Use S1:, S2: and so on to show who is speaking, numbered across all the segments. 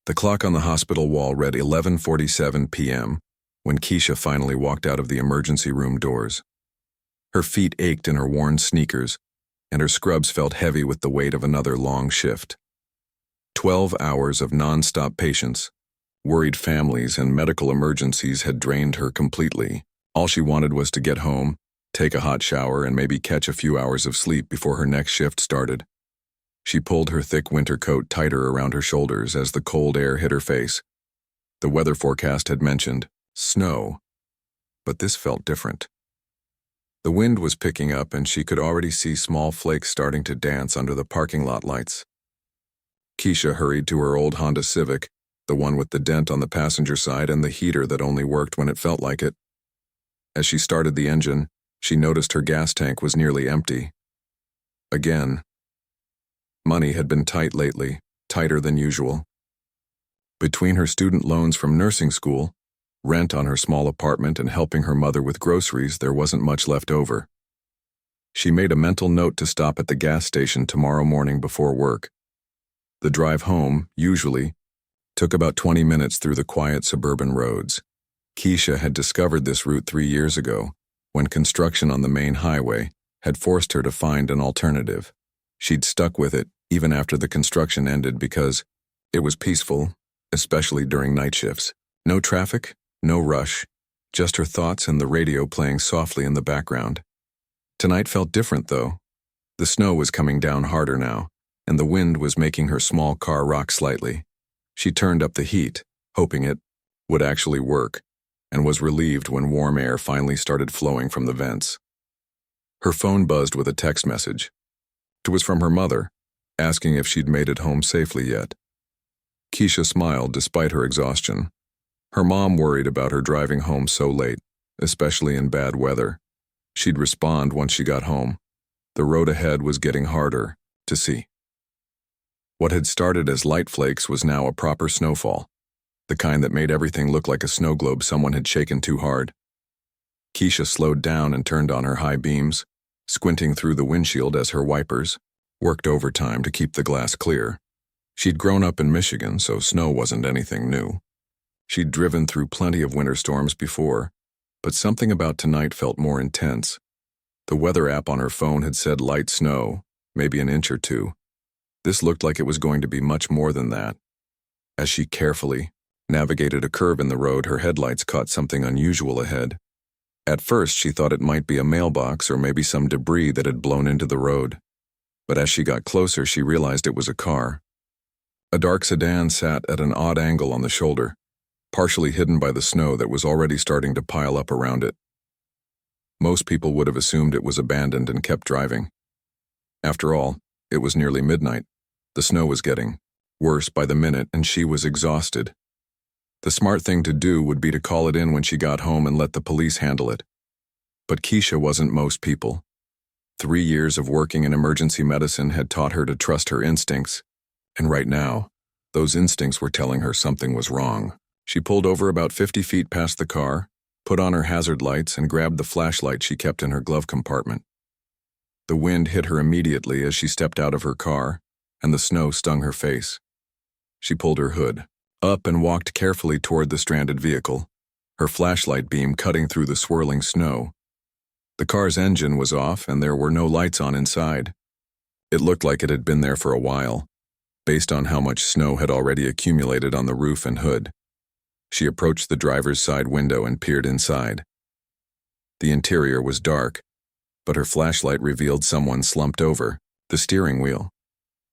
S1: The clock on the hospital wall read 11:47 p.m. when Keisha finally walked out of the emergency room doors. Her feet ached in her worn sneakers, and her scrubs felt heavy with the weight of another long shift. 12 hours of non-stop patients, worried families, and medical emergencies had drained her completely. All she wanted was to get home, take a hot shower, and maybe catch a few hours of sleep before her next shift started. She pulled her thick winter coat tighter around her shoulders as the cold air hit her face. The weather forecast had mentioned snow, but this felt different. The wind was picking up, and she could already see small flakes starting to dance under the parking lot lights. Keisha hurried to her old Honda Civic, the one with the dent on the passenger side and the heater that only worked when it felt like it. As she started the engine, she noticed her gas tank was nearly empty. Again. Money had been tight lately, tighter than usual. Between her student loans from nursing school, rent on her small apartment, and helping her mother with groceries, there wasn't much left over. She made a mental note to stop at the gas station tomorrow morning before work. The drive home, usually, took about 20 minutes through the quiet suburban roads. Keisha had discovered this route 3 years ago, when construction on the main highway had forced her to find an alternative. She'd stuck with it even after the construction ended because it was peaceful, especially during night shifts. No traffic, no rush, just her thoughts and the radio playing softly in the background. Tonight felt different, though. The snow was coming down harder now, and the wind was making her small car rock slightly. She turned up the heat, hoping it would actually work, and was relieved when warm air finally started flowing from the vents. Her phone buzzed with a text message. It was from her mother, asking if she'd made it home safely yet. Keisha smiled despite her exhaustion. Her mom worried about her driving home so late, especially in bad weather. She'd respond once she got home. The road ahead was getting harder to see. What had started as light flakes was now a proper snowfall, the kind that made everything look like a snow globe someone had shaken too hard. Keisha slowed down and turned on her high beams, squinting through the windshield as her wipers worked overtime to keep the glass clear. She'd grown up in Michigan, so snow wasn't anything new. She'd driven through plenty of winter storms before, but something about tonight felt more intense. The weather app on her phone had said light snow, maybe an inch or two. This looked like it was going to be much more than that. As she carefully navigated a curve in the road, her headlights caught something unusual ahead. At first, she thought it might be a mailbox or maybe some debris that had blown into the road. But as she got closer, she realized it was a car. A dark sedan sat at an odd angle on the shoulder, partially hidden by the snow that was already starting to pile up around it. Most people would have assumed it was abandoned and kept driving. After all, it was nearly midnight. The snow was getting worse by the minute, and she was exhausted. The smart thing to do would be to call it in when she got home and let the police handle it. But Keisha wasn't most people. 3 years of working in emergency medicine had taught her to trust her instincts, and right now, those instincts were telling her something was wrong. She pulled over about 50 feet past the car, put on her hazard lights, and grabbed the flashlight she kept in her glove compartment. The wind hit her immediately as she stepped out of her car, and the snow stung her face. She pulled her hood up and walked carefully toward the stranded vehicle, her flashlight beam cutting through the swirling snow. The car's engine was off, and there were no lights on inside. It looked like it had been there for a while, based on how much snow had already accumulated on the roof and hood. She approached the driver's side window and peered inside. The interior was dark, but her flashlight revealed someone slumped over the steering wheel.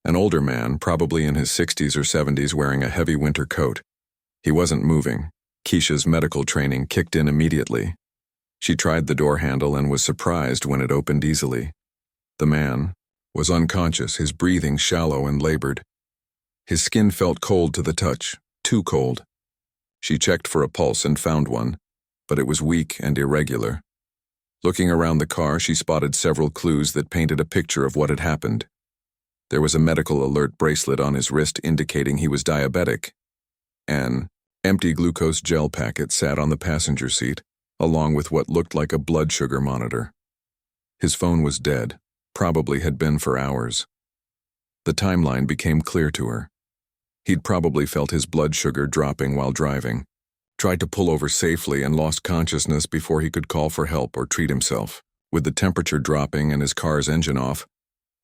S1: An older man, probably in his 60s or 70s, wearing a heavy winter coat. He wasn't moving. Keisha's medical training kicked in immediately. She tried the door handle and was surprised when it opened easily. The man was unconscious, his breathing shallow and labored. His skin felt cold to the touch, too cold. She checked for a pulse and found one, but it was weak and irregular. Looking around the car, she spotted several clues that painted a picture of what had happened. There was a medical alert bracelet on his wrist indicating he was diabetic. An empty glucose gel packet sat on the passenger seat, along with what looked like a blood sugar monitor. His phone was dead, probably had been for hours. The timeline became clear to her. He'd probably felt his blood sugar dropping while driving, tried to pull over safely and lost consciousness before he could call for help or treat himself. With the temperature dropping and his car's engine off,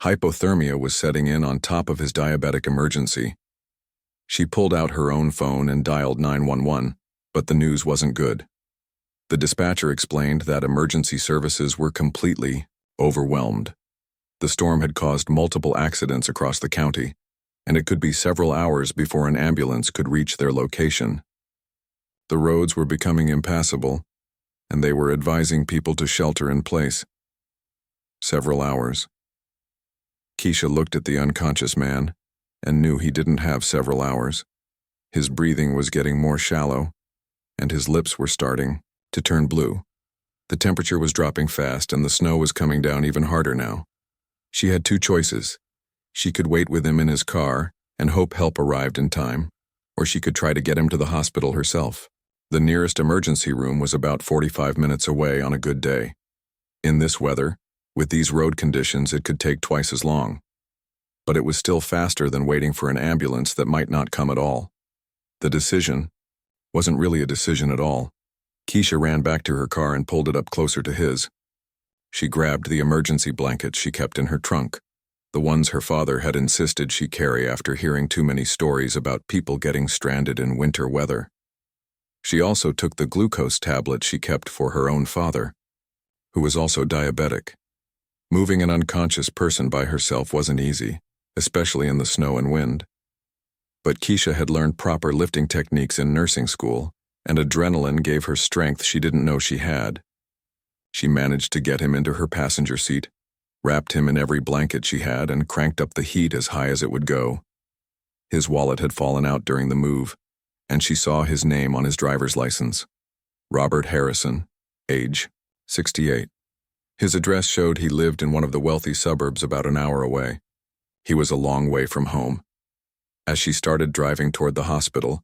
S1: hypothermia was setting in on top of his diabetic emergency. She pulled out her own phone and dialed 911, but the news wasn't good. The dispatcher explained that emergency services were completely overwhelmed. The storm had caused multiple accidents across the county, and it could be several hours before an ambulance could reach their location. The roads were becoming impassable, and they were advising people to shelter in place. Several hours. Keisha looked at the unconscious man and knew he didn't have several hours. His breathing was getting more shallow, and his lips were starting to turn blue. The temperature was dropping fast, and the snow was coming down even harder now. She had two choices. She could wait with him in his car and hope help arrived in time, or she could try to get him to the hospital herself. The nearest emergency room was about 45 minutes away on a good day. In this weather, with these road conditions, it could take twice as long. But it was still faster than waiting for an ambulance that might not come at all. The decision wasn't really a decision at all. Keisha ran back to her car and pulled it up closer to his. She grabbed the emergency blankets she kept in her trunk, the ones her father had insisted she carry after hearing too many stories about people getting stranded in winter weather. She also took the glucose tablet she kept for her own father, who was also diabetic. Moving an unconscious person by herself wasn't easy, especially in the snow and wind. But Keisha had learned proper lifting techniques in nursing school, and adrenaline gave her strength she didn't know she had. She managed to get him into her passenger seat, wrapped him in every blanket she had, and cranked up the heat as high as it would go. His wallet had fallen out during the move, and she saw his name on his driver's license. Robert Harrison, age 68. His address showed he lived in one of the wealthy suburbs about an hour away. He was a long way from home. As she started driving toward the hospital,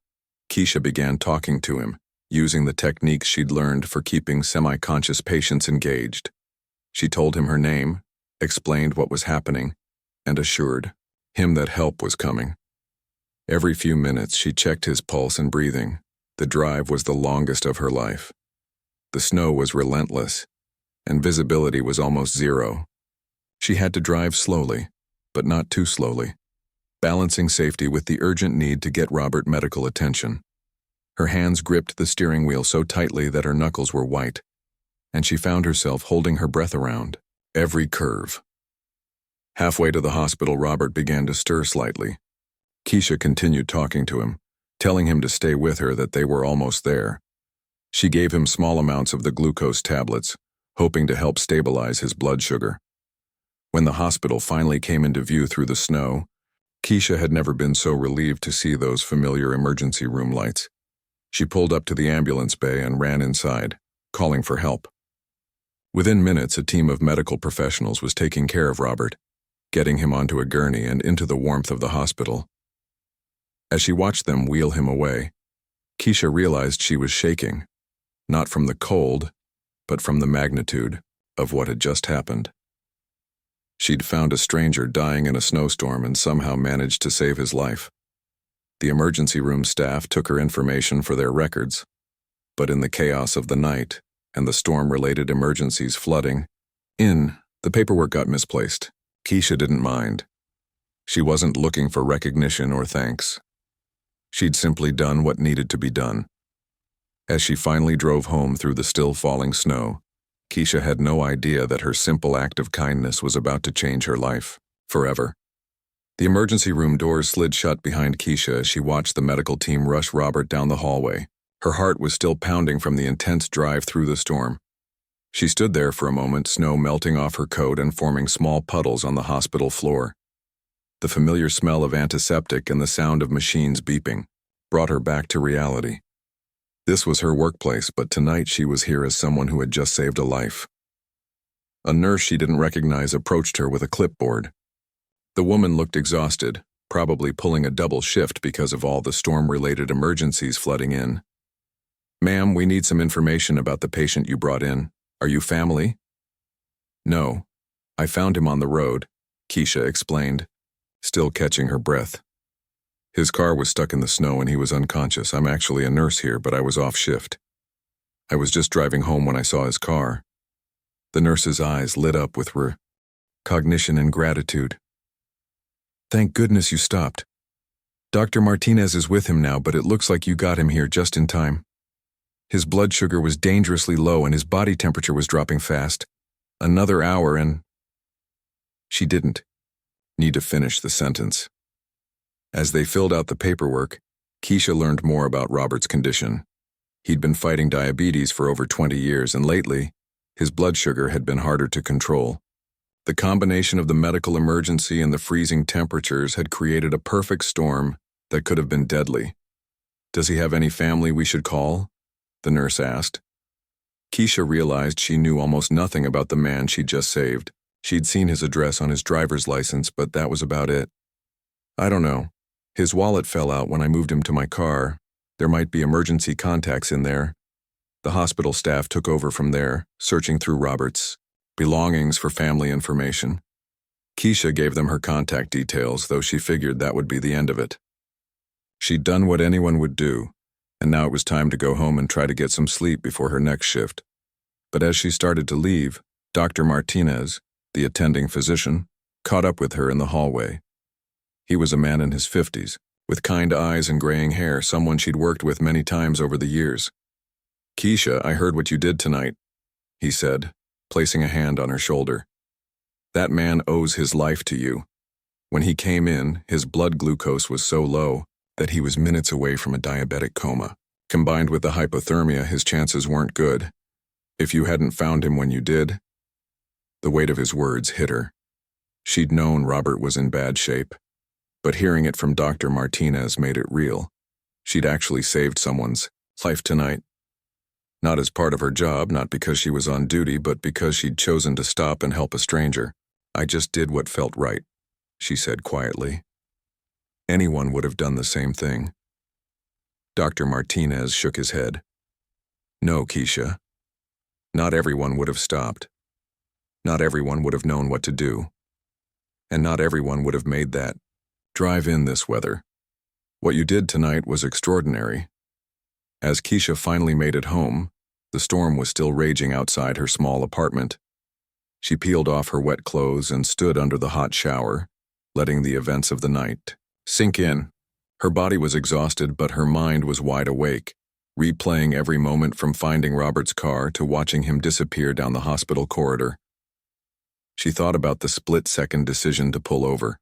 S1: Keisha began talking to him, using the techniques she'd learned for keeping semi-conscious patients engaged. She told him her name, explained what was happening, and assured him that help was coming. Every few minutes she checked his pulse and breathing. The drive was the longest of her life. The snow was relentless, and visibility was almost zero. She had to drive slowly, but not too slowly, balancing safety with the urgent need to get Robert medical attention. Her hands gripped the steering wheel so tightly that her knuckles were white, and she found herself holding her breath around every curve. Halfway to the hospital, Robert began to stir slightly. Keisha continued talking to him, telling him to stay with her, that they were almost there. She gave him small amounts of the glucose tablets, hoping to help stabilize his blood sugar. When the hospital finally came into view through the snow, Keisha had never been so relieved to see those familiar emergency room lights. She pulled up to the ambulance bay and ran inside, calling for help. Within minutes, a team of medical professionals was taking care of Robert, getting him onto a gurney and into the warmth of the hospital. As she watched them wheel him away, Keisha realized she was shaking, not from the cold, but from the magnitude of what had just happened. She'd found a stranger dying in a snowstorm and somehow managed to save his life. The emergency room staff took her information for their records, but in the chaos of the night and the storm-related emergencies flooding in, the paperwork got misplaced. Keisha didn't mind. She wasn't looking for recognition or thanks. She'd simply done what needed to be done. As she finally drove home through the still falling snow, Keisha had no idea that her simple act of kindness was about to change her life forever. The emergency room doors slid shut behind Keisha as she watched the medical team rush Robert down the hallway. Her heart was still pounding from the intense drive through the storm. She stood there for a moment, snow melting off her coat and forming small puddles on the hospital floor. The familiar smell of antiseptic and the sound of machines beeping brought her back to reality. This was her workplace, but tonight she was here as someone who had just saved a life. A nurse she didn't recognize approached her with a clipboard. The woman looked exhausted, probably pulling a double shift because of all the storm-related emergencies flooding in. "Ma'am, we need some information about the patient you brought in. Are you family?" "No. I found him on the road," Keisha explained, still catching her breath. His car was stuck in the snow and he was unconscious. I'm actually a nurse here, but I was off shift. I was just driving home when I saw his car. The nurse's eyes lit up with recognition and gratitude. Thank goodness you stopped. Dr. Martinez is with him now, but it looks like you got him here just in time. His blood sugar was dangerously low and his body temperature was dropping fast. Another hour and... She didn't need to finish the sentence. As they filled out the paperwork, Keisha learned more about Robert's condition. He'd been fighting diabetes for over 20 years, and lately, his blood sugar had been harder to control. The combination of the medical emergency and the freezing temperatures had created a perfect storm that could have been deadly. Does he have any family we should call? The nurse asked. Keisha realized she knew almost nothing about the man she'd just saved. She'd seen his address on his driver's license, but that was about it. I don't know. His wallet fell out when I moved him to my car. There might be emergency contacts in there. The hospital staff took over from there, searching through Robert's belongings for family information. Keisha gave them her contact details, though she figured that would be the end of it. She'd done what anyone would do, and now it was time to go home and try to get some sleep before her next shift. But as she started to leave, Dr. Martinez, the attending physician, caught up with her in the hallway. He was a man in his 50s, with kind eyes and graying hair, someone she'd worked with many times over the years. Keisha, I heard what you did tonight, he said, placing a hand on her shoulder. That man owes his life to you. When he came in, his blood glucose was so low that he was minutes away from a diabetic coma. Combined with the hypothermia, his chances weren't good. If you hadn't found him when you did... The weight of his words hit her. She'd known Robert was in bad shape, but hearing it from Dr. Martinez made it real. She'd actually saved someone's life tonight. Not as part of her job, not because she was on duty, but because she'd chosen to stop and help a stranger. I just did what felt right, she said quietly. Anyone would have done the same thing. Dr. Martinez shook his head. No, Keisha. Not everyone would have stopped. Not everyone would have known what to do. And not everyone would have made that drive in this weather. What you did tonight was extraordinary. As Keisha finally made it home, the storm was still raging outside her small apartment. She peeled off her wet clothes and stood under the hot shower, letting the events of the night sink in. Her body was exhausted, but her mind was wide awake, replaying every moment from finding Robert's car to watching him disappear down the hospital corridor. She thought about the split-second decision to pull over.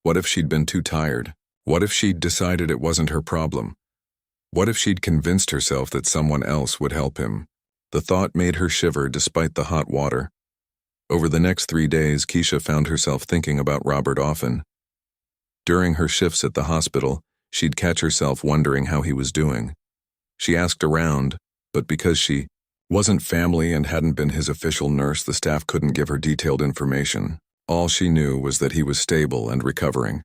S1: What if she'd been too tired? What if she'd decided it wasn't her problem? What if she'd convinced herself that someone else would help him? The thought made her shiver despite the hot water. Over the next 3 days, Keisha found herself thinking about Robert often. During her shifts at the hospital, she'd catch herself wondering how he was doing. She asked around, but because she wasn't family and hadn't been his official nurse, the staff couldn't give her detailed information. All she knew was that he was stable and recovering.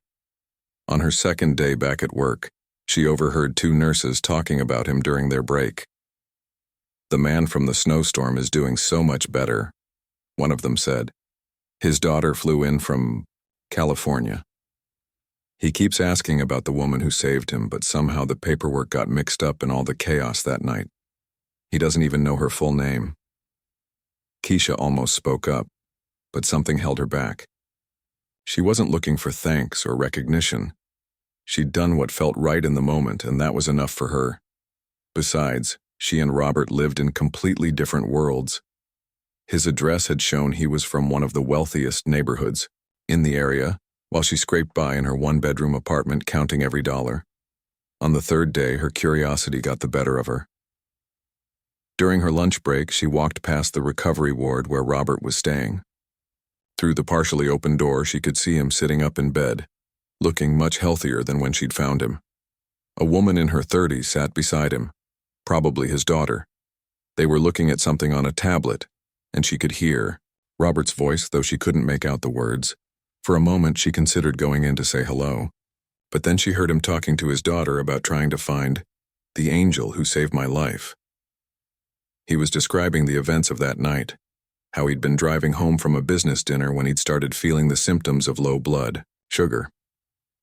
S1: On her second day back at work, she overheard 2 nurses talking about him during their break. The man from the Snowstorm is doing so much better, one of them said. His daughter flew in from California. He keeps asking about the woman who saved him, but somehow the paperwork got mixed up in all the chaos that night. He doesn't even know her full name. Keisha almost spoke up, but something held her back. She wasn't looking for thanks or recognition. She'd done what felt right in the moment, and that was enough for her. Besides, she and Robert lived in completely different worlds. His address had shown he was from one of the wealthiest neighborhoods in the area, while she scraped by in her 1-bedroom apartment counting every dollar. On the 3rd day, her curiosity got the better of her. During her lunch break, she walked past the recovery ward where Robert was staying. Through the partially open door, she could see him sitting up in bed, looking much healthier than when she'd found him. A woman in her 30s sat beside him, probably his daughter. They were looking at something on a tablet, and she could hear Robert's voice, though she couldn't make out the words. For a moment, she considered going in to say hello, but then she heard him talking to his daughter about trying to find the angel who saved my life. He was describing the events of that night, how he'd been driving home from a business dinner when he'd started feeling the symptoms of low blood sugar.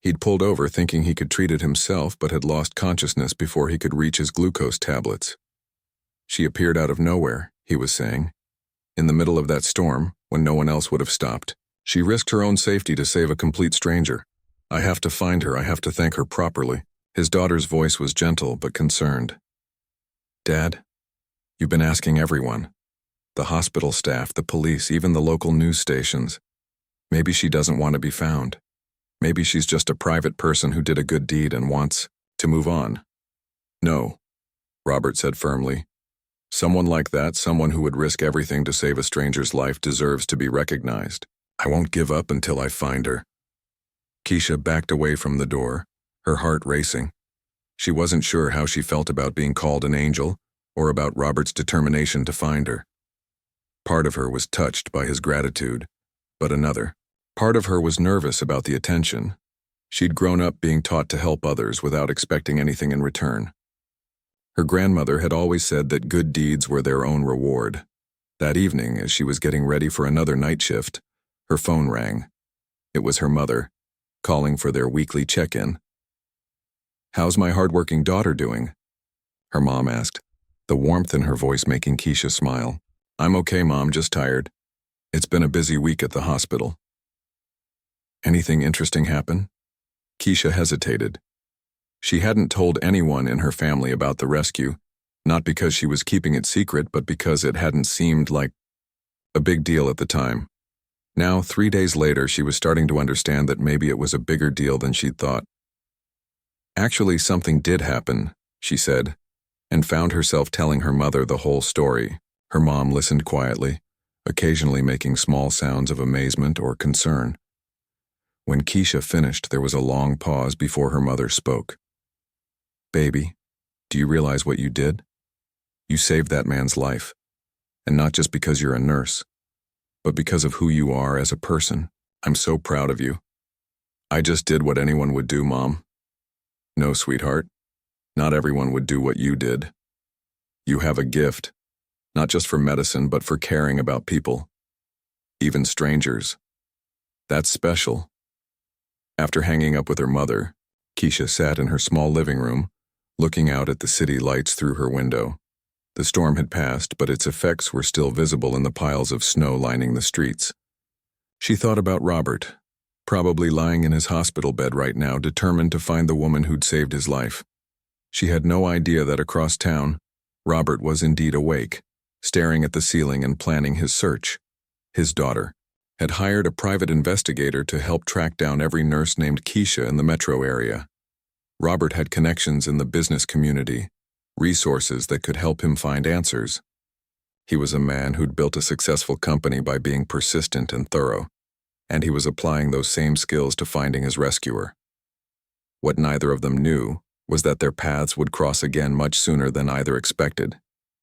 S1: He'd pulled over thinking he could treat it himself but had lost consciousness before he could reach his glucose tablets. She appeared out of nowhere, he was saying. In the middle of that storm, when no one else would have stopped. She risked her own safety to save a complete stranger. I have to find her, I have to thank her properly. His daughter's voice was gentle but concerned. Dad, you've been asking everyone. The hospital staff, the police, even the local news stations. Maybe she doesn't want to be found. Maybe she's just a private person who did a good deed and wants to move on. No, Robert said firmly. Someone like that, someone who would risk everything to save a stranger's life, deserves to be recognized. I won't give up until I find her. Keisha backed away from the door, her heart racing. She wasn't sure how she felt about being called an angel or about Robert's determination to find her. Part of her was touched by his gratitude, but another. Part of her was nervous about the attention. She'd grown up being taught to help others without expecting anything in return. Her grandmother had always said that good deeds were their own reward. That evening, as she was getting ready for another night shift, her phone rang. It was her mother, calling for their weekly check-in. How's my hardworking daughter doing? Her mom asked, the warmth in her voice making Keisha smile. I'm okay, Mom, just tired. It's been a busy week at the hospital. Anything interesting happen? Keisha hesitated. She hadn't told anyone in her family about the rescue, not because she was keeping it secret, but because it hadn't seemed like a big deal at the time. Now, 3 days later, she was starting to understand that maybe it was a bigger deal than she'd thought. Actually, something did happen, she said, and found herself telling her mother the whole story. Her mom listened quietly, occasionally making small sounds of amazement or concern. When Keisha finished, there was a long pause before her mother spoke. Baby, do you realize what you did? You saved that man's life, and not just because you're a nurse, but because of who you are as a person. I'm so proud of you. I just did what anyone would do, Mom. No, sweetheart, not everyone would do what you did. You have a gift, not just for medicine, but for caring about people, even strangers. That's special. After hanging up with her mother, Keisha sat in her small living room, looking out at the city lights through her window. The storm had passed, but its effects were still visible in the piles of snow lining the streets. She thought about Robert, probably lying in his hospital bed right now, determined to find the woman who'd saved his life. She had no idea that across town, Robert was indeed awake, staring at the ceiling and planning his search. His daughter had hired a private investigator to help track down every nurse named Keisha in the metro area. Robert had connections in the business community, resources that could help him find answers. He was a man who'd built a successful company by being persistent and thorough, and he was applying those same skills to finding his rescuer. What neither of them knew was that their paths would cross again much sooner than either expected,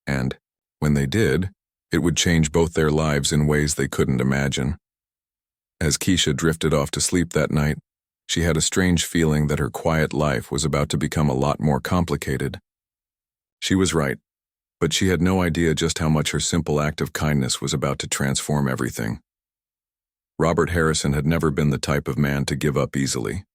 S1: and, when they did, it would change both their lives in ways they couldn't imagine. As Keisha drifted off to sleep that night, she had a strange feeling that her quiet life was about to become a lot more complicated. She was right, but she had no idea just how much her simple act of kindness was about to transform everything. Robert Harrison had never been the type of man to give up easily.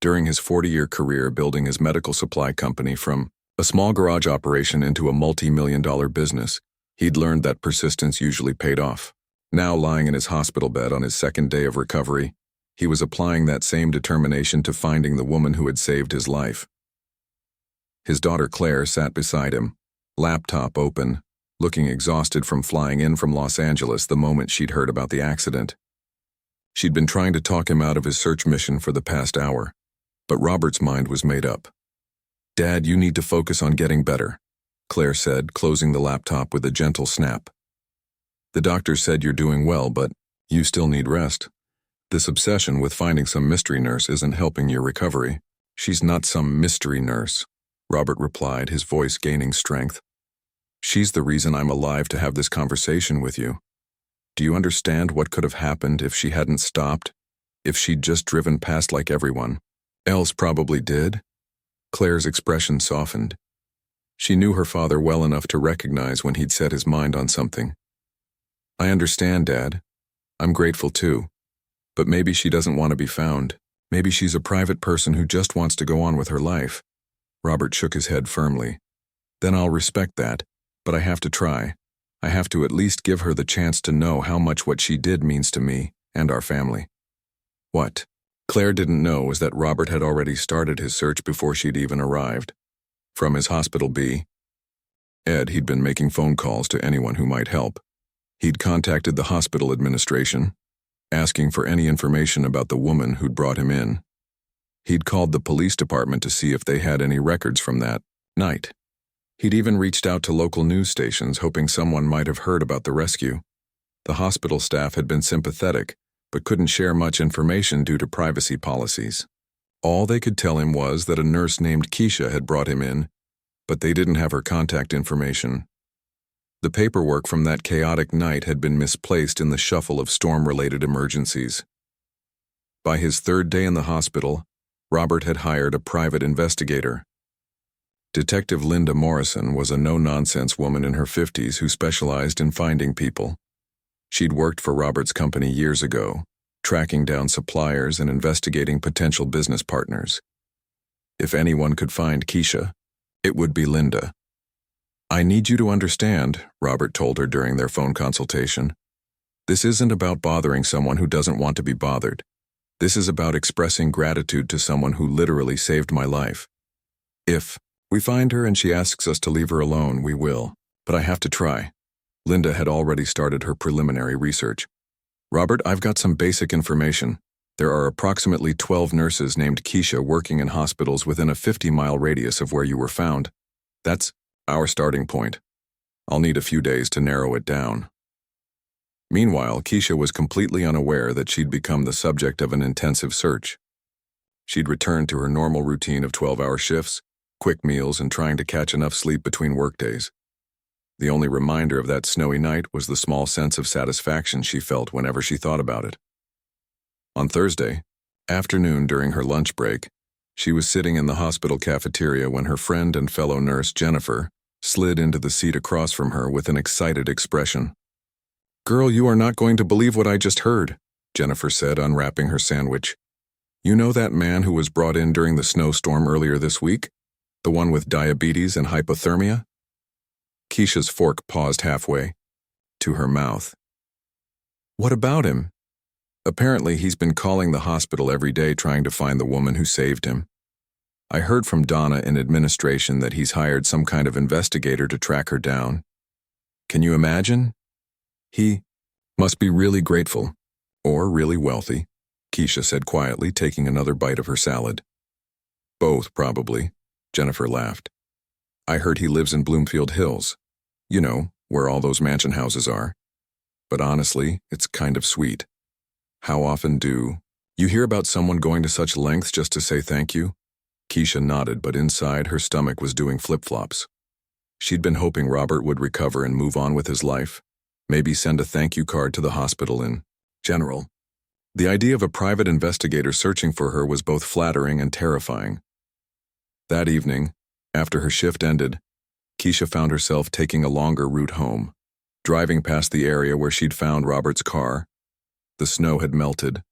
S1: During his 40-year career building his medical supply company from a small garage operation into a multi-million-dollar business, he'd learned that persistence usually paid off. Now, lying in his hospital bed on his second day of recovery, he was applying that same determination to finding the woman who had saved his life. His daughter Claire sat beside him, laptop open, looking exhausted from flying in from Los Angeles the moment she'd heard about the accident. She'd been trying to talk him out of his search mission for the past hour, but Robert's mind was made up. Dad, you need to focus on getting better, Claire said, closing the laptop with a gentle snap. The doctor said you're doing well, but you still need rest. This obsession with finding some mystery nurse isn't helping your recovery. She's not some mystery nurse, Robert replied, his voice gaining strength. She's the reason I'm alive to have this conversation with you. Do you understand what could have happened if she hadn't stopped? If she'd just driven past like everyone else probably did? Claire's expression softened. She knew her father well enough to recognize when he'd set his mind on something. I understand, Dad. I'm grateful too. But maybe she doesn't want to be found. Maybe she's a private person who just wants to go on with her life. Robert shook his head firmly. Then I'll respect that, but I have to try. I have to at least give her the chance to know how much what she did means to me and our family. What Claire didn't know was that Robert had already started his search before she'd even arrived. From his hospital B, he'd been making phone calls to anyone who might help. He'd contacted the hospital administration, asking for any information about the woman who'd brought him in. He'd called the police department to see if they had any records from that night. He'd even reached out to local news stations, hoping someone might have heard about the rescue. The hospital staff had been sympathetic, but couldn't share much information due to privacy policies. All they could tell him was that a nurse named Keisha had brought him in, but they didn't have her contact information. The paperwork from that chaotic night had been misplaced in the shuffle of storm-related emergencies. By his third day in the hospital, Robert had hired a private investigator. Detective Linda Morrison was a no-nonsense woman in her 50s who specialized in finding people. She'd worked for Robert's company years ago, tracking down suppliers and investigating potential business partners. If anyone could find Keisha, it would be Linda. I need you to understand, Robert told her during their phone consultation. This isn't about bothering someone who doesn't want to be bothered. This is about expressing gratitude to someone who literally saved my life. If we find her and she asks us to leave her alone, we will, but I have to try. Linda had already started her preliminary research. Robert, I've got some basic information. There are approximately 12 nurses named Keisha working in hospitals within a 50-mile radius of where you were found. That's our starting point. I'll need a few days to narrow it down. Meanwhile, Keisha was completely unaware that she'd become the subject of an intensive search. She'd returned to her normal routine of 12-hour shifts, quick meals, and trying to catch enough sleep between workdays. The only reminder of that snowy night was the small sense of satisfaction she felt whenever she thought about it. On Thursday afternoon during her lunch break, she was sitting in the hospital cafeteria when her friend and fellow nurse, Jennifer, slid into the seat across from her with an excited expression. "Girl, you are not going to believe what I just heard," Jennifer said, unwrapping her sandwich. "You know that man who was brought in during the snowstorm earlier this week? The one with diabetes and hypothermia?" Keisha's fork paused halfway to her mouth. "What about him?" "Apparently he's been calling the hospital every day trying to find the woman who saved him. I heard from Donna in administration that he's hired some kind of investigator to track her down. Can you imagine? He must be really grateful, or really wealthy," Keisha said quietly, taking another bite of her salad. "Both, probably," Jennifer laughed. "I heard he lives in Bloomfield Hills. You know, where all those mansion houses are. But honestly, it's kind of sweet. How often do you hear about someone going to such lengths just to say thank you?" Keisha nodded, but inside her stomach was doing flip-flops. She'd been hoping Robert would recover and move on with his life. Maybe send a thank you card to the hospital in general. The idea of a private investigator searching for her was both flattering and terrifying. That evening, after her shift ended, Keisha found herself taking a longer route home. Driving past the area where she'd found Robert's car, the snow had melted,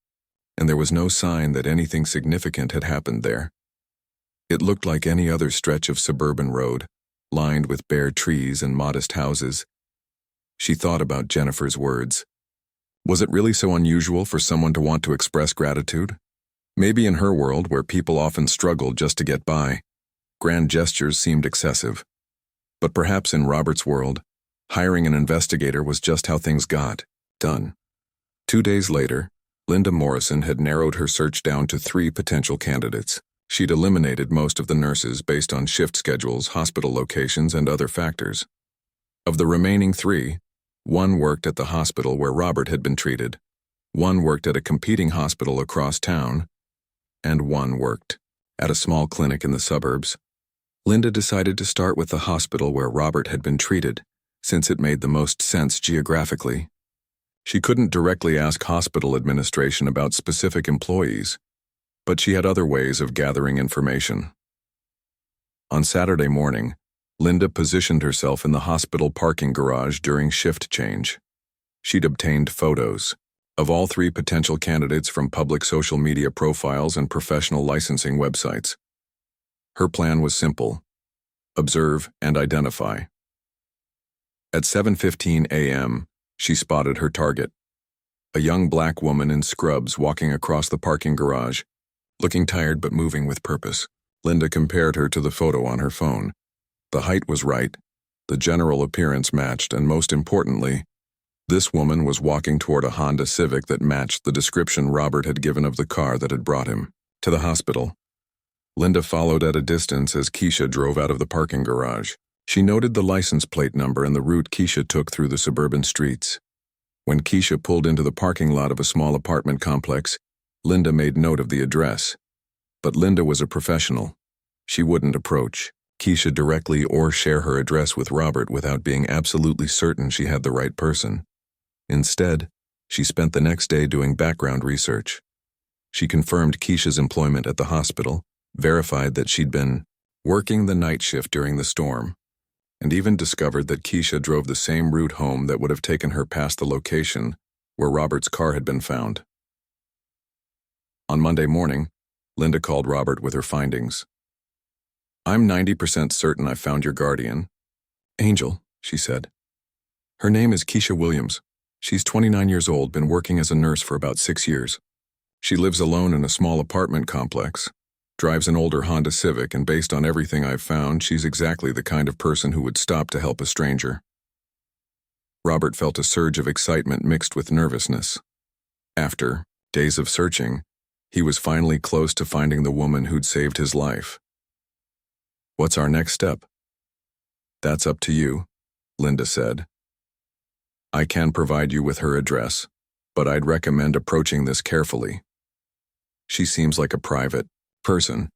S1: and there was no sign that anything significant had happened there. It looked like any other stretch of suburban road, lined with bare trees and modest houses. She thought about Jennifer's words. Was it really so unusual for someone to want to express gratitude? Maybe in her world, where people often struggled just to get by, grand gestures seemed excessive. But perhaps in Robert's world, hiring an investigator was just how things got done. 2 days later, Linda Morrison had narrowed her search down to 3 potential candidates. She'd eliminated most of the nurses based on shift schedules, hospital locations, and other factors. Of the remaining 3, 1 worked at the hospital where Robert had been treated, 1 worked at a competing hospital across town, and 1 worked at a small clinic in the suburbs. Linda decided to start with the hospital where Robert had been treated, since it made the most sense geographically. She couldn't directly ask hospital administration about specific employees, but she had other ways of gathering information. On Saturday morning, Linda positioned herself in the hospital parking garage during shift change. She'd obtained photos of all three potential candidates from public social media profiles and professional licensing websites. Her plan was simple: observe and identify. At 7:15 a.m., she spotted her target, a young black woman in scrubs walking across the parking garage, looking tired but moving with purpose. Linda compared her to the photo on her phone. The height was right, the general appearance matched, and most importantly, this woman was walking toward a Honda Civic that matched the description Robert had given of the car that had brought him to the hospital. Linda followed at a distance as Keisha drove out of the parking garage. She noted the license plate number and the route Keisha took through the suburban streets. When Keisha pulled into the parking lot of a small apartment complex, Linda made note of the address. But Linda was a professional. She wouldn't approach Keisha directly or share her address with Robert without being absolutely certain she had the right person. Instead, she spent the next day doing background research. She confirmed Keisha's employment at the hospital, verified that she'd been working the night shift during the storm, and even discovered that Keisha drove the same route home that would have taken her past the location where Robert's car had been found. On Monday morning, Linda called Robert with her findings. "I'm 90% certain I found your guardian." "Angel," she said. "Her name is Keisha Williams. She's 29 years old, been working as a nurse for about 6 years. She lives alone in a small apartment complex, drives an older Honda Civic, and based on everything I've found, she's exactly the kind of person who would stop to help a stranger." Robert felt a surge of excitement mixed with nervousness. After days of searching, he was finally close to finding the woman who'd saved his life. "What's our next step?" "That's up to you," Linda said. "I can provide you with her address, but I'd recommend approaching this carefully. She seems like a private person.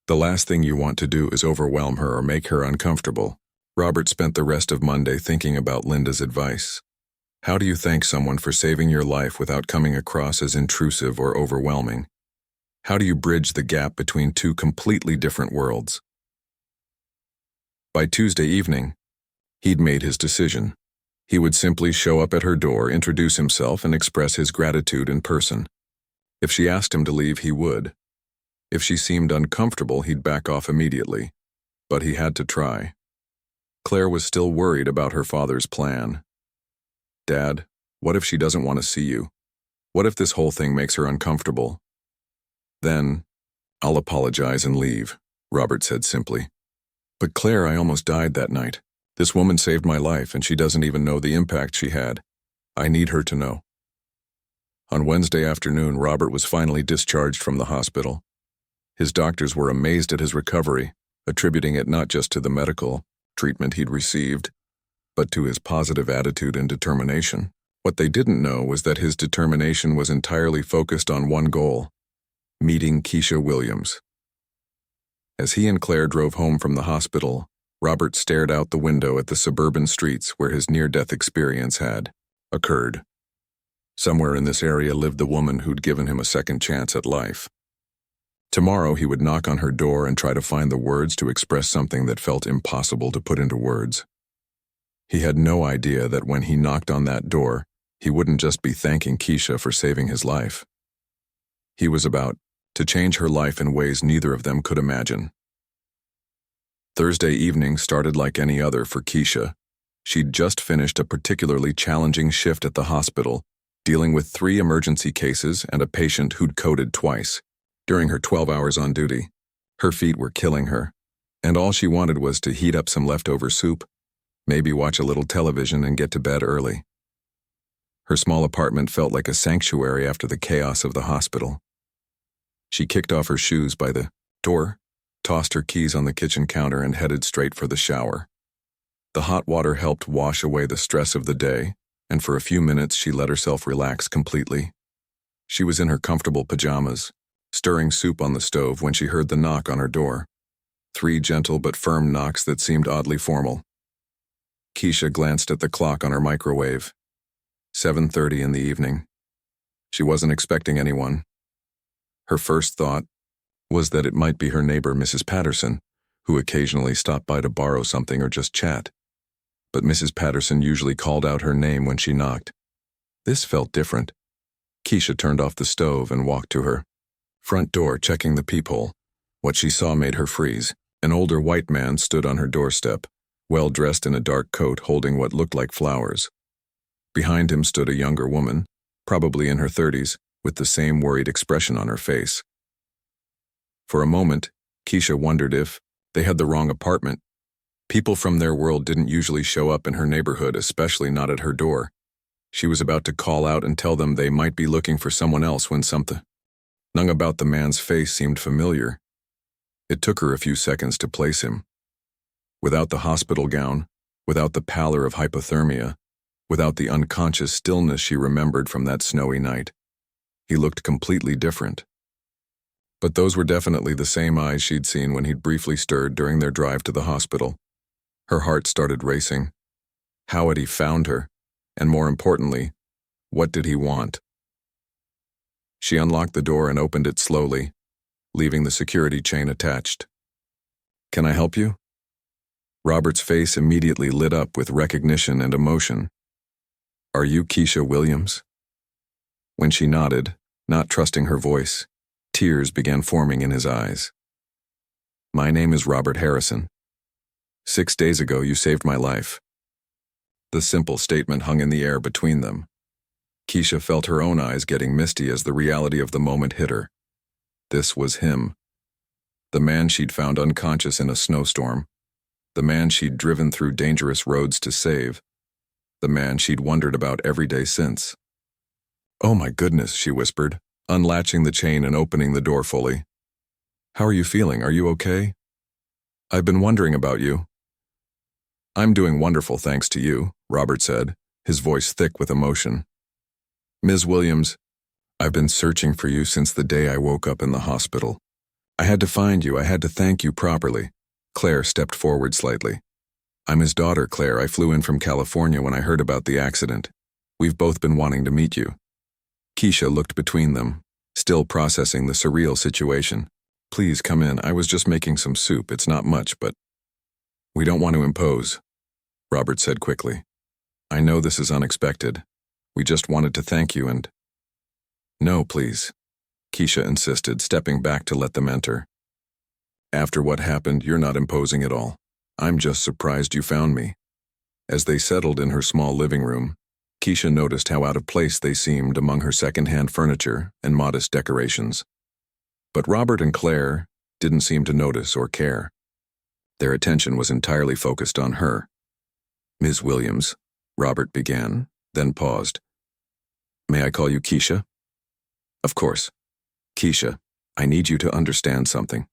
S1: The last thing you want to do is overwhelm her or make her uncomfortable." Robert spent the rest of Monday thinking about Linda's advice. How do you thank someone for saving your life without coming across as intrusive or overwhelming? How do you bridge the gap between two completely different worlds? By Tuesday evening, he'd made his decision. He would simply show up at her door, introduce himself, and express his gratitude in person. If she asked him to leave, he would. If she seemed uncomfortable, he'd back off immediately. But he had to try. Claire was still worried about her father's plan. "Dad, what if she doesn't want to see you? What if this whole thing makes her uncomfortable?" "Then, I'll apologize and leave," Robert said simply. "But Claire, I almost died that night. This woman saved my life, and she doesn't even know the impact she had. I need her to know." On Wednesday afternoon, Robert was finally discharged from the hospital. His doctors were amazed at his recovery, attributing it not just to the medical treatment he'd received, but to his positive attitude and determination. What they didn't know was that his determination was entirely focused on one goal: meeting Keisha Williams. As he and Claire drove home from the hospital, Robert stared out the window at the suburban streets where his near-death experience had occurred. Somewhere in this area lived the woman who'd given him a second chance at life. Tomorrow he would knock on her door and try to find the words to express something that felt impossible to put into words. He had no idea that when he knocked on that door, he wouldn't just be thanking Keisha for saving his life. He was about to change her life in ways neither of them could imagine. Thursday evening started like any other for Keisha. She'd just finished a particularly challenging shift at the hospital, dealing with 3 emergency cases and a patient who'd coded twice. During her 12 hours on duty, her feet were killing her, and all she wanted was to heat up some leftover soup, maybe watch a little television and get to bed early. Her small apartment felt like a sanctuary after the chaos of the hospital. She kicked off her shoes by the door, tossed her keys on the kitchen counter, and headed straight for the shower. The hot water helped wash away the stress of the day, and for a few minutes she let herself relax completely. She was in her comfortable pajamas, stirring soup on the stove when she heard the knock on her door. 3 gentle but firm knocks that seemed oddly formal. Keisha glanced at the clock on her microwave. 7:30 in the evening. She wasn't expecting anyone. Her first thought was that it might be her neighbor, Mrs. Patterson, who occasionally stopped by to borrow something or just chat. But Mrs. Patterson usually called out her name when she knocked. This felt different. Keisha turned off the stove and walked to her front door, checking the peephole. What she saw made her freeze. An older white man stood on her doorstep, well dressed in a dark coat holding what looked like flowers. Behind him stood a younger woman, probably in her 30s, with the same worried expression on her face. For a moment, Keisha wondered if they had the wrong apartment. People from their world didn't usually show up in her neighborhood, especially not at her door. She was about to call out and tell them they might be looking for someone else when something about the man's face seemed familiar. It took her a few seconds to place him. Without the hospital gown, without the pallor of hypothermia, without the unconscious stillness she remembered from that snowy night, he looked completely different. But those were definitely the same eyes she'd seen when he'd briefly stirred during their drive to the hospital. Her heart started racing. How had he found her? And more importantly, what did he want? She unlocked the door and opened it slowly, leaving the security chain attached. "Can I help you?" Robert's face immediately lit up with recognition and emotion. "Are you Keisha Williams?" When she nodded, not trusting her voice, tears began forming in his eyes. "My name is Robert Harrison. 6 days ago, you saved my life." The simple statement hung in the air between them. Keisha felt her own eyes getting misty as the reality of the moment hit her. This was him. The man she'd found unconscious in a snowstorm. The man she'd driven through dangerous roads to save. The man she'd wondered about every day since. "Oh my goodness," she whispered, unlatching the chain and opening the door fully. "How are you feeling? Are you okay?" "I've been wondering about you." "I'm doing wonderful, thanks to you," Robert said, his voice thick with emotion. "Ms. Williams, I've been searching for you since the day I woke up in the hospital. I had to find you. I had to thank you properly." Claire stepped forward slightly. "I'm his daughter, Claire. I flew in from California when I heard about the accident. We've both been wanting to meet you." Keisha looked between them, still processing the surreal situation. "Please come in. I was just making some soup. It's not much, but—" "We don't want to impose," Robert said quickly. "I know this is unexpected. We just wanted to thank you and—" "No, please," Keisha insisted, stepping back to let them enter. "After what happened, you're not imposing at all. I'm just surprised you found me." As they settled in her small living room, Keisha noticed how out of place they seemed among her second-hand furniture and modest decorations. But Robert and Claire didn't seem to notice or care. Their attention was entirely focused on her. "Ms. Williams," Robert began, then paused. "May I call you Keisha?" "Of course. Keisha, I need you to understand something.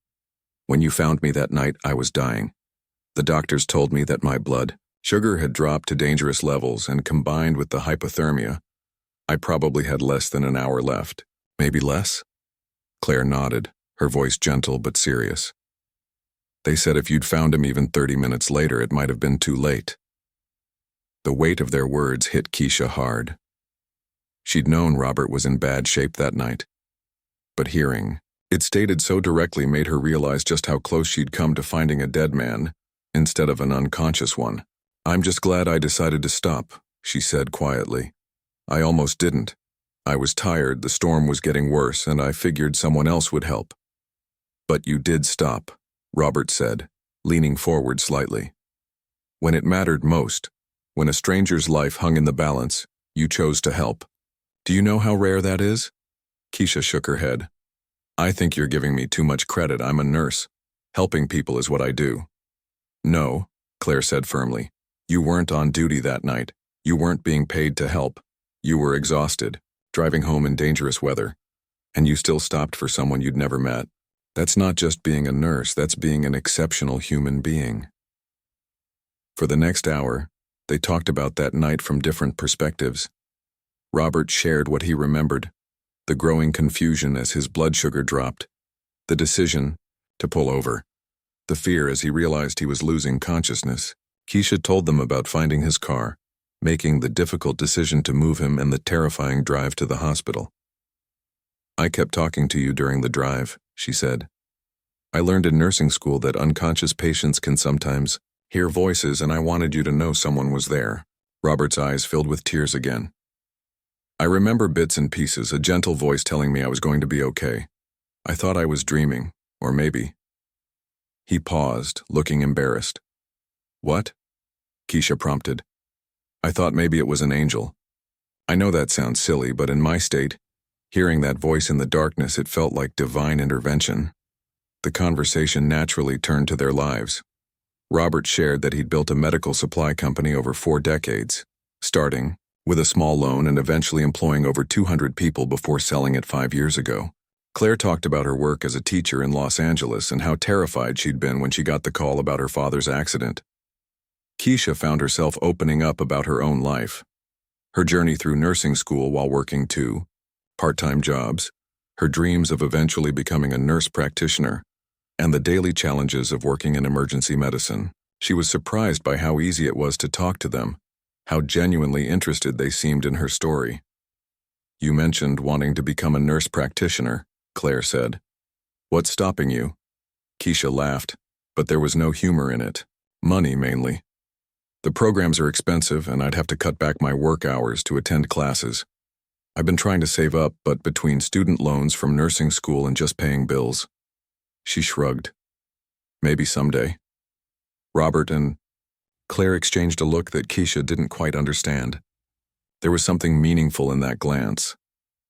S1: When you found me that night, I was dying. The doctors told me that my blood sugar had dropped to dangerous levels, and combined with the hypothermia, I probably had less than an hour left. Maybe less?" Claire nodded, her voice gentle but serious. "They said if you'd found him even 30 minutes later, it might have been too late." The weight of their words hit Keisha hard. She'd known Robert was in bad shape that night. But hearing it stated so directly made her realize just how close she'd come to finding a dead man instead of an unconscious one. "I'm just glad I decided to stop," she said quietly. "I almost didn't. I was tired, the storm was getting worse, and I figured someone else would help." "But you did stop," Robert said, leaning forward slightly. "When it mattered most, when a stranger's life hung in the balance, you chose to help. Do you know how rare that is?" Keisha shook her head. "I think you're giving me too much credit. I'm a nurse. Helping people is what I do." "No," Claire said firmly. "You weren't on duty that night. You weren't being paid to help. You were exhausted, driving home in dangerous weather. And you still stopped for someone you'd never met. That's not just being a nurse, that's being an exceptional human being." For the next hour, they talked about that night from different perspectives. Robert shared what he remembered, the growing confusion as his blood sugar dropped, the decision to pull over, the fear as he realized he was losing consciousness. Keisha told them about finding his car, making the difficult decision to move him, and the terrifying drive to the hospital. "I kept talking to you during the drive," she said. "I learned in nursing school that unconscious patients can sometimes hear voices, and I wanted you to know someone was there." Robert's eyes filled with tears again. I remember bits and pieces, a gentle voice telling me I was going to be okay. I thought I was dreaming, or maybe. He paused, looking embarrassed. What? Keisha prompted. I thought maybe it was an angel. I know that sounds silly, but in my state, hearing that voice in the darkness, it felt like divine intervention. The conversation naturally turned to their lives. Robert shared that he'd built a medical supply company over 4 decades, starting with a small loan and eventually employing over 200 people before selling it 5 years ago. Claire talked about her work as a teacher in Los Angeles and how terrified she'd been when she got the call about her father's accident. Keisha found herself opening up about her own life, her journey through nursing school while working 2 part-time jobs, her dreams of eventually becoming a nurse practitioner, and the daily challenges of working in emergency medicine. She was surprised by how easy it was to talk to them, how genuinely interested they seemed in her story. You mentioned wanting to become a nurse practitioner, Claire said. What's stopping you? Keisha laughed, but there was no humor in it. Money, mainly. The programs are expensive, and I'd have to cut back my work hours to attend classes. I've been trying to save up, but between student loans from nursing school and just paying bills. She shrugged. Maybe someday. Robert and Claire exchanged a look that Keisha didn't quite understand. There was something meaningful in that glance,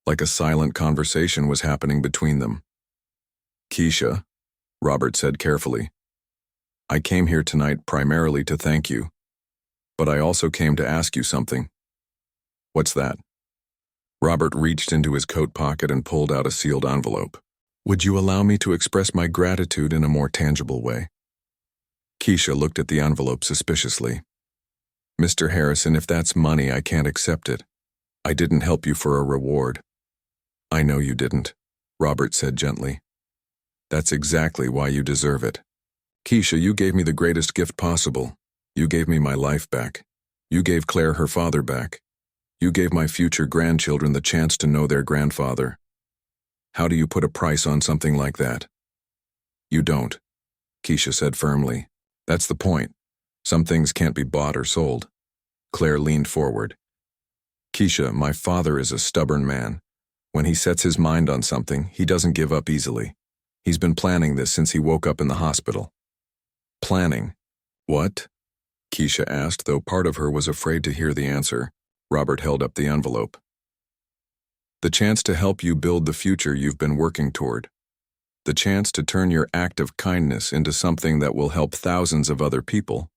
S1: like a silent conversation was happening between them. Keisha, Robert said carefully, I came here tonight primarily to thank you, but I also came to ask you something. What's that? Robert reached into his coat pocket and pulled out a sealed envelope. Would you allow me to express my gratitude in a more tangible way? Keisha looked at the envelope suspiciously. Mr. Harrison, if that's money, I can't accept it. I didn't help you for a reward. I know you didn't, Robert said gently. That's exactly why you deserve it. Keisha, you gave me the greatest gift possible. You gave me my life back. You gave Claire her father back. You gave my future grandchildren the chance to know their grandfather. How do you put a price on something like that? You don't, Keisha said firmly. That's the point. Some things can't be bought or sold. Claire leaned forward. Keisha, my father is a stubborn man. When he sets his mind on something, he doesn't give up easily. He's been planning this since he woke up in the hospital. Planning? What? Keisha asked, though part of her was afraid to hear the answer. Robert held up the envelope. The chance to help you build the future you've been working toward. The chance to turn your act of kindness into something that will help thousands of other people.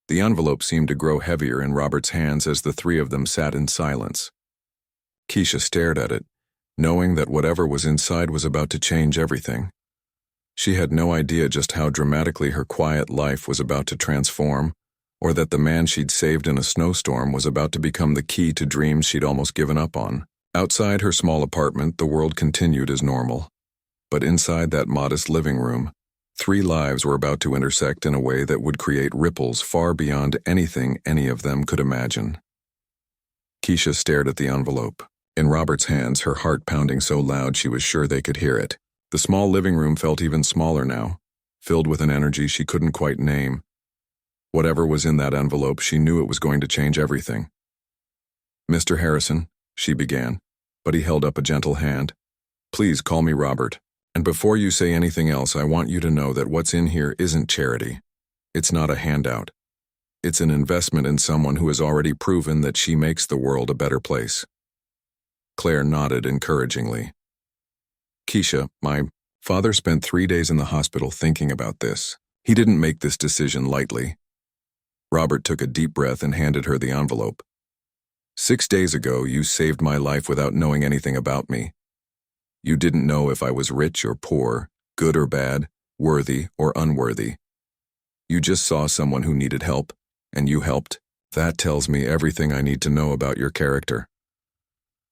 S1: The envelope seemed to grow heavier in Robert's hands as the 3 of them sat in silence. Keisha stared at it, knowing that whatever was inside was about to change everything. She had no idea just how dramatically her quiet life was about to transform, or that the man she'd saved in a snowstorm was about to become the key to dreams she'd almost given up on. Outside her small apartment, the world continued as normal. But inside that modest living room, 3 lives were about to intersect in a way that would create ripples far beyond anything any of them could imagine. Keisha stared at the envelope. In Robert's hands, her heart pounding so loud she was sure they could hear it. The small living room felt even smaller now, filled with an energy she couldn't quite name. Whatever was in that envelope, she knew it was going to change everything. Mr. Harrison, she began, but he held up a gentle hand. Please call me Robert. And before you say anything else, I want you to know that what's in here isn't charity. It's not a handout. It's an investment in someone who has already proven that she makes the world a better place. Claire nodded encouragingly. Keisha, my father spent 3 days in the hospital thinking about this. He didn't make this decision lightly. Robert took a deep breath and handed her the envelope. 6 days ago, you saved my life without knowing anything about me. You didn't know if I was rich or poor, good or bad, worthy or unworthy. You just saw someone who needed help, and you helped. That tells me everything I need to know about your character.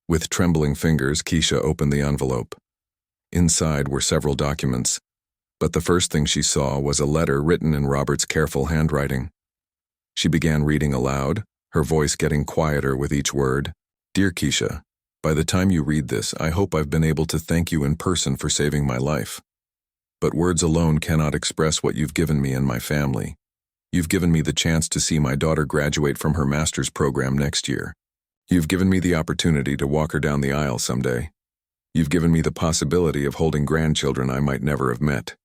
S1: With trembling fingers, Keisha opened the envelope. Inside were several documents, but the first thing she saw was a letter written in Robert's careful handwriting. She began reading aloud, her voice getting quieter with each word. Dear Keisha, by the time you read this, I hope I've been able to thank you in person for saving my life. But words alone cannot express what you've given me and my family. You've given me the chance to see my daughter graduate from her master's program next year. You've given me the opportunity to walk her down the aisle someday. You've given me the possibility of holding grandchildren I might never have met."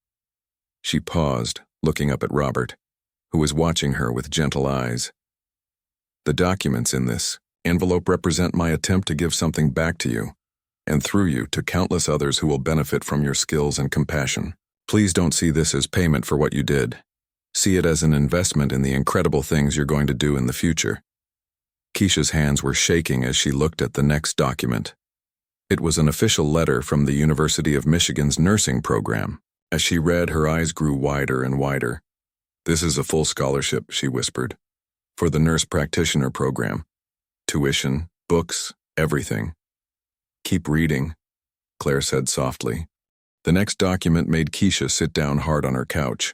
S1: She paused, looking up at Robert, who was watching her with gentle eyes. "The documents in this envelope represent my attempt to give something back to you, and through you to countless others who will benefit from your skills and compassion. Please don't see this as payment for what you did. See it as an investment in the incredible things you're going to do in the future." Keisha's hands were shaking as she looked at the next document. It was an official letter from the University of Michigan's nursing program. As she read, her eyes grew wider and wider. "This is a full scholarship," she whispered, "for the nurse practitioner program. Tuition, books, everything." "Keep reading," Claire said softly. The next document made Keisha sit down hard on her couch.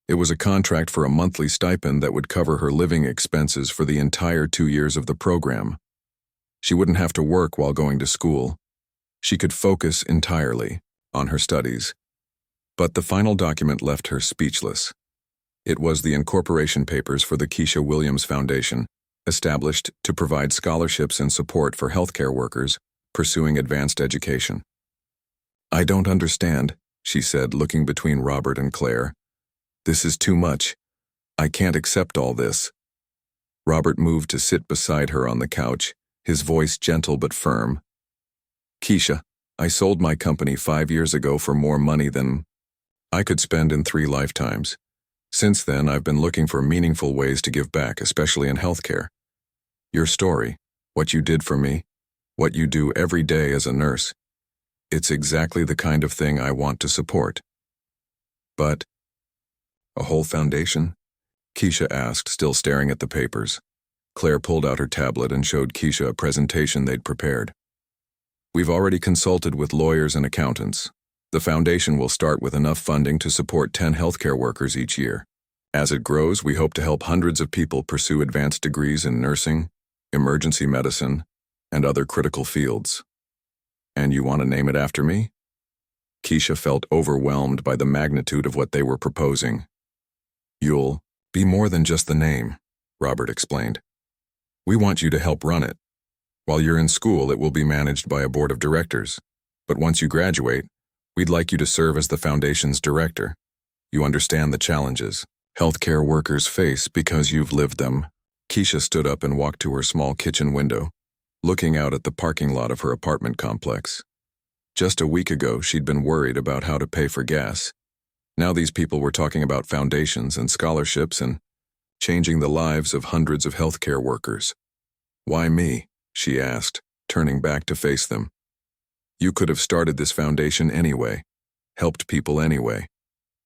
S1: It was a contract for a monthly stipend that would cover her living expenses for the entire 2 years of the program. She wouldn't have to work while going to school. She could focus entirely on her studies. But the final document left her speechless. It was the incorporation papers for the Keisha Williams Foundation, established to provide scholarships and support for healthcare workers pursuing advanced education. "I don't understand," she said, looking between Robert and Claire. "This is too much. I can't accept all this." Robert moved to sit beside her on the couch, his voice gentle but firm. "Keisha, I sold my company 5 years ago for more money than I could spend in 3 lifetimes. Since then, I've been looking for meaningful ways to give back, especially in healthcare. Your story, what you did for me, what you do every day as a nurse, it's exactly the kind of thing I want to support." "But a whole foundation?" Keisha asked, still staring at the papers. Claire pulled out her tablet and showed Keisha a presentation they'd prepared. "We've already consulted with lawyers and accountants. The foundation will start with enough funding to support 10 healthcare workers each year. As it grows, we hope to help hundreds of people pursue advanced degrees in nursing, emergency medicine, and other critical fields." "And you want to name it after me?" Keisha felt overwhelmed by the magnitude of what they were proposing. "You'll be more than just the name," Robert explained. "We want you to help run it. While you're in school, it will be managed by a board of directors. But once you graduate, we'd like you to serve as the foundation's director. You understand the challenges healthcare workers face because you've lived them." Keisha stood up and walked to her small kitchen window, looking out at the parking lot of her apartment complex. Just a week ago, she'd been worried about how to pay for gas. Now these people were talking about foundations and scholarships and changing the lives of hundreds of healthcare workers. "Why me?" she asked, turning back to face them. "You could have started this foundation anyway, helped people anyway.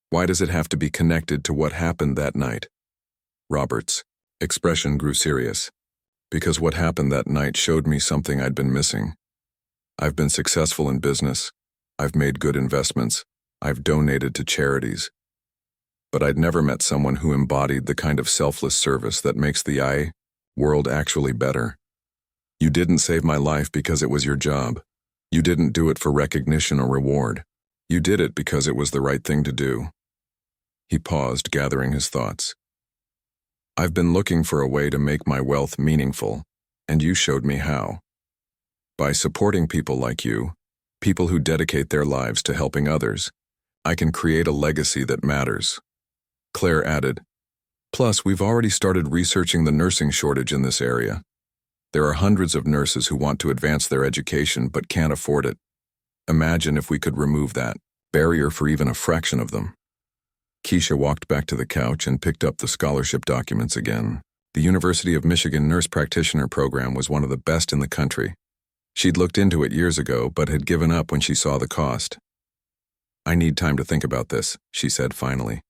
S1: Why does it have to be connected to what happened that night?" Robert's expression grew serious. "Because what happened that night showed me something I'd been missing. I've been successful in business. I've made good investments. I've donated to charities. But I'd never met someone who embodied the kind of selfless service that makes the world actually better. You didn't save my life because it was your job. You didn't do it for recognition or reward. You did it because it was the right thing to do." He paused, gathering his thoughts. "I've been looking for a way to make my wealth meaningful, and you showed me how. By supporting people like you, people who dedicate their lives to helping others, I can create a legacy that matters." Claire added, "Plus, we've already started researching the nursing shortage in this area. There are hundreds of nurses who want to advance their education but can't afford it. Imagine if we could remove that barrier for even a fraction of them." Keisha walked back to the couch and picked up the scholarship documents again. The University of Michigan Nurse Practitioner program was one of the best in the country. She'd looked into it years ago but had given up when she saw the cost. "I need time to think about this," she said finally.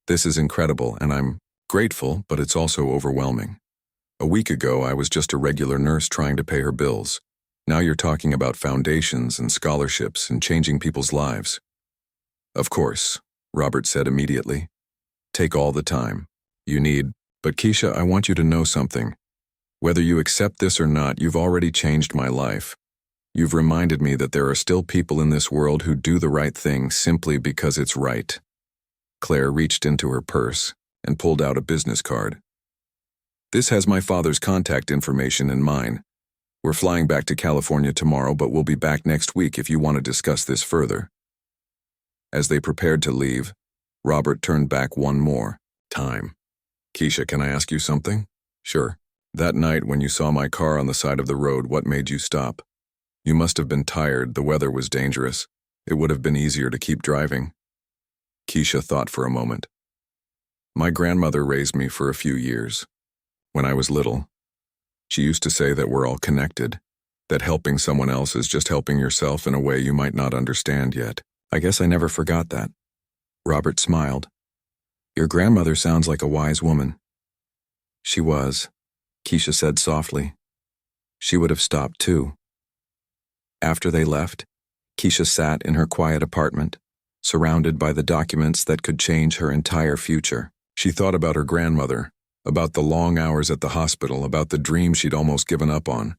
S1: "This is incredible, and I'm grateful, but it's also overwhelming. A week ago, I was just a regular nurse trying to pay her bills. Now you're talking about foundations and scholarships and changing people's lives." "Of course," Robert said immediately. "Take all the time you need. But Keisha, I want you to know something. Whether you accept this or not, you've already changed my life. You've reminded me that there are still people in this world who do the right thing simply because it's right." Claire reached into her purse and pulled out a business card. "This has my father's contact information and mine. We're flying back to California tomorrow, but we'll be back next week if you want to discuss this further. As they prepared to leave, Robert turned back one more time. Keisha, can I ask you something? Sure. That night when you saw my car on the side of the road, what made you stop? You must have been tired, the weather was dangerous. It would have been easier to keep driving. Keisha thought for a moment. My grandmother raised me for a few years. When I was little, she used to say that we're all connected, that helping someone else is just helping yourself in a way you might not understand yet. I guess I never forgot that. Robert smiled. Your grandmother sounds like a wise woman. She was, Keisha said softly. She would have stopped too. After they left, Keisha sat in her quiet apartment, surrounded by the documents that could change her entire future. She thought about her grandmother, about the long hours at the hospital, about the dream she'd almost given up on.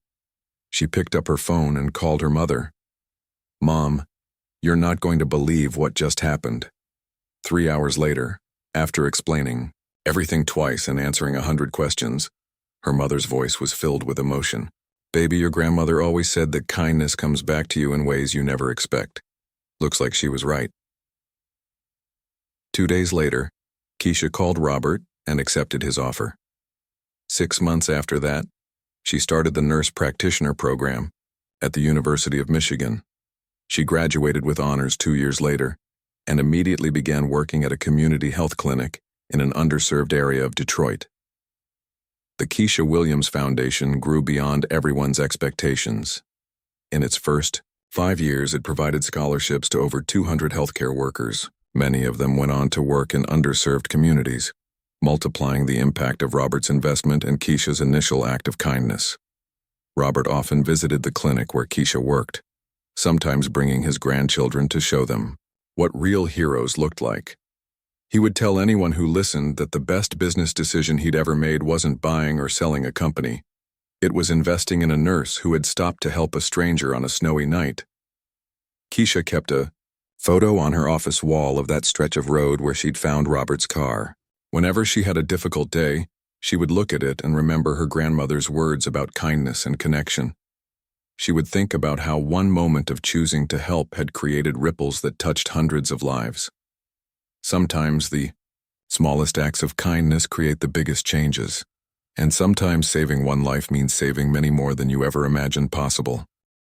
S1: She picked up her phone and called her mother. Mom, you're not going to believe what just happened. 3 hours later, after explaining everything twice and answering 100 questions, her mother's voice was filled with emotion. Baby, your grandmother always said that kindness comes back to you in ways you never expect. Looks like she was right. 2 days later, Keisha called Robert and accepted his offer. 6 months after that, she started the nurse practitioner program at the University of Michigan. She graduated with honors 2 years later and immediately began working at a community health clinic in an underserved area of Detroit. The Keisha Williams Foundation grew beyond everyone's expectations. In its first 5 years, it provided scholarships to over 200 healthcare workers. Many of them went on to work in underserved communities, multiplying the impact of Robert's investment and Keisha's initial act of kindness. Robert often visited the clinic where Keisha worked, sometimes bringing his grandchildren to show them what real heroes looked like. He would tell anyone who listened that the best business decision he'd ever made wasn't buying or selling a company. It was investing in a nurse who had stopped to help a stranger on a snowy night. Keisha kept a photo on her office wall of that stretch of road where she'd found Robert's car. Whenever she had a difficult day, she would look at it and remember her grandmother's words about kindness and connection. She would think about how one moment of choosing to help had created ripples that touched hundreds of lives. Sometimes the smallest acts of kindness create the biggest changes, and sometimes saving one life means saving many more than you ever imagined possible.